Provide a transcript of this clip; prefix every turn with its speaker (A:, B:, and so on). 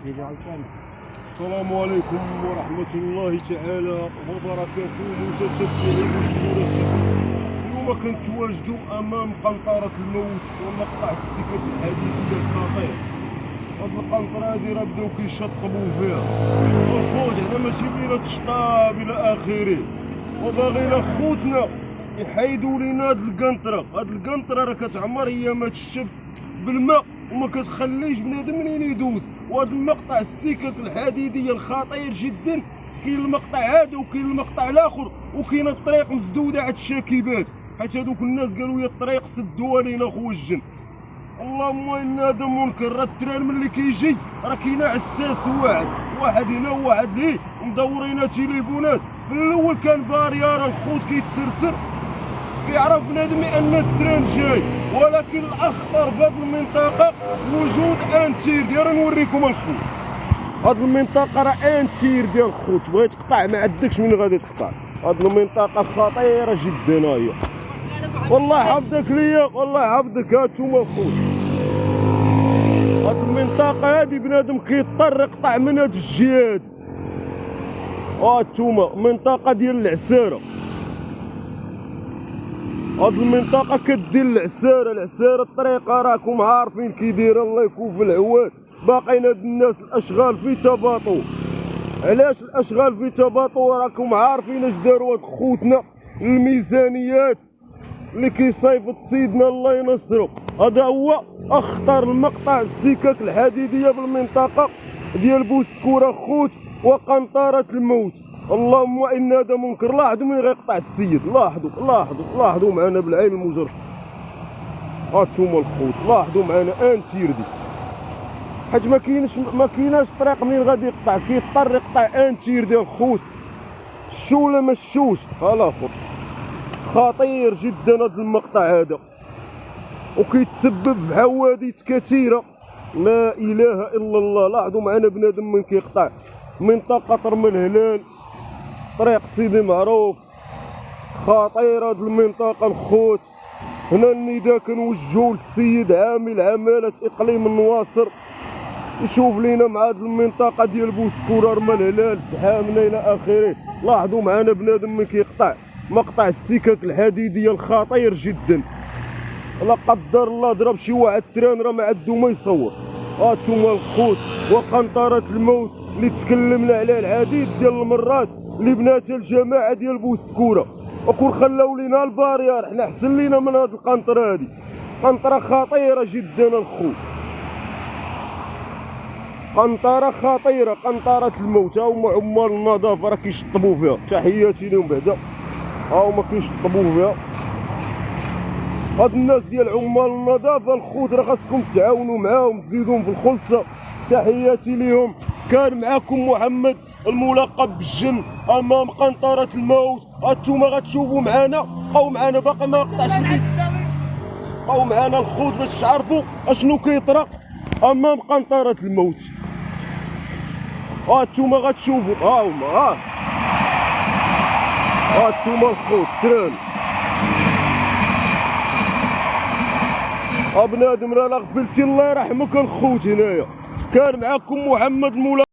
A: السلام عليكم ورحمة الله تعالى وبركاته. متتبعي مشهورة اليوم كنتواجدوا أمام قنطرة الموت ومقطع السكك الحديدية الخطير. هاد القنطرة هادي راه بداو كيشطبوا فيها، والخوت حنا ماشي بغينا تشطاب إلى آخره، وباغينا خوتنا يحيدوا لينا هاد القنطرة. هاد القنطرة راه كتعمر هي ما تشب بالماء وما كتخليش بنادم منين يدوز. وهذا المقطع السكك الحديديه الخطير جدا، كاين المقطع هذا وكاين المقطع الاخر، وكاين الطريق مسدوده على الشاكبات، حيت هذوك الناس قالوا يا الطريق سدوها لينا خو الجن. اللهم ان هذا منكر. راه التران ملي كيجي راه كاين عساس واحد هنا وواحد ليه مدورين تليفونات. من الاول كان باريار الخوت كيتسرسر كيعرف بنادم ان التران جاي، ولكن الاخطر في هذه المنطقه وجود انتير ديال نوريكم الخوت. هذه المنطقه راه انتير ديال الخوت، بغيت تقطع ما عندكش من غادي تقطع. هذه المنطقه خطيره جدا هي. والله حفظك ليا، والله حفظك. هانتوما الخوت، هذه المنطقه هذه بنادم كيضطر يقطع من هذه الجهه هذه. هانتوما منطقه ديال العساره، هاد المنطقة كدير العسارة الطريقة راكم عارفين كي دايرة. الله يكون في العوان. باقيين هاد الناس الاشغال في تباطؤ. علاش الاشغال في تباطؤ؟ راكم عارفين اش داروا هاد خوتنا الميزانيات اللي كيصايفط سيدنا الله ينصرو. هذا هو اخطر المقطع السكك الحديدية بالمنطقة ديال بوسكورة خوت وقنطرة الموت. اللهم ان هذا منكر. لاحظوا من غيقطع السيد، لاحظوا معنا بالعين المجرد. هانتوما الخوت لاحظوا معنا انتير دي، حيت ما كايناش طريق منين غادي يقطع، كيضطر يقطع انتير ديال الخوت. شو ولا ما شوش. ها خوت خطير جدا هذا المقطع هذا، وكيتسبب بحوادث كثيره. لا اله الا الله. لاحظوا معنا بنادم من كيقطع منطقه رمل الهلال، طريق سيدي معروف. خطيرة هاد المنطقة الخوت. هنا النداء كنوجهو للسيد عامل عمالة اقليم النواصر يشوف لينا مع هاد المنطقة ديال بوسكورة رمل الهلال تحامنا الى اخره. لاحظوا معنا بنادم من كيقطع مقطع السكك الحديدية الخطير جدا. لا قدر الله ضرب شي واحد تران راه ما عندو ما يصور. هانتوما الخوت وقنطرة الموت اللي تكلمنا عليه العديد ديال المرات، اللي بناتها الجماعه ديال بوسكوره، وكون خلاو لينا الباريار حنا احسن لينا من هاد القنطره هادي. قنطره خطيره جدا الخوت، قنطره خطيره، قنطره الموت. ها هما عمال النظافه راه كيشطبوا فيها، تحياتي لهم بعدا. ها هما كيشطبوا فيها. هاد الناس ديال عمال النظافه الخوت راه خاصكم تعاونوا معاهم، تزيدوهم في الخلصه. تحياتي ليهم. كان معكم محمد الملقب بالجن امام قنطرة الموت. هانتوما غتشوفوا معانا، بقاو معانا باقي ما قطعش الفيديو. بقاو معانا الخوت باش تعرفوا اشنو كيطرا امام قنطرة الموت. هانتوما غتشوفوا. ها هما هانتوما الخوت تران. بنادم راه لا غفلتي الله يرحمك الخوت. هنايا كان معكم محمد الملقب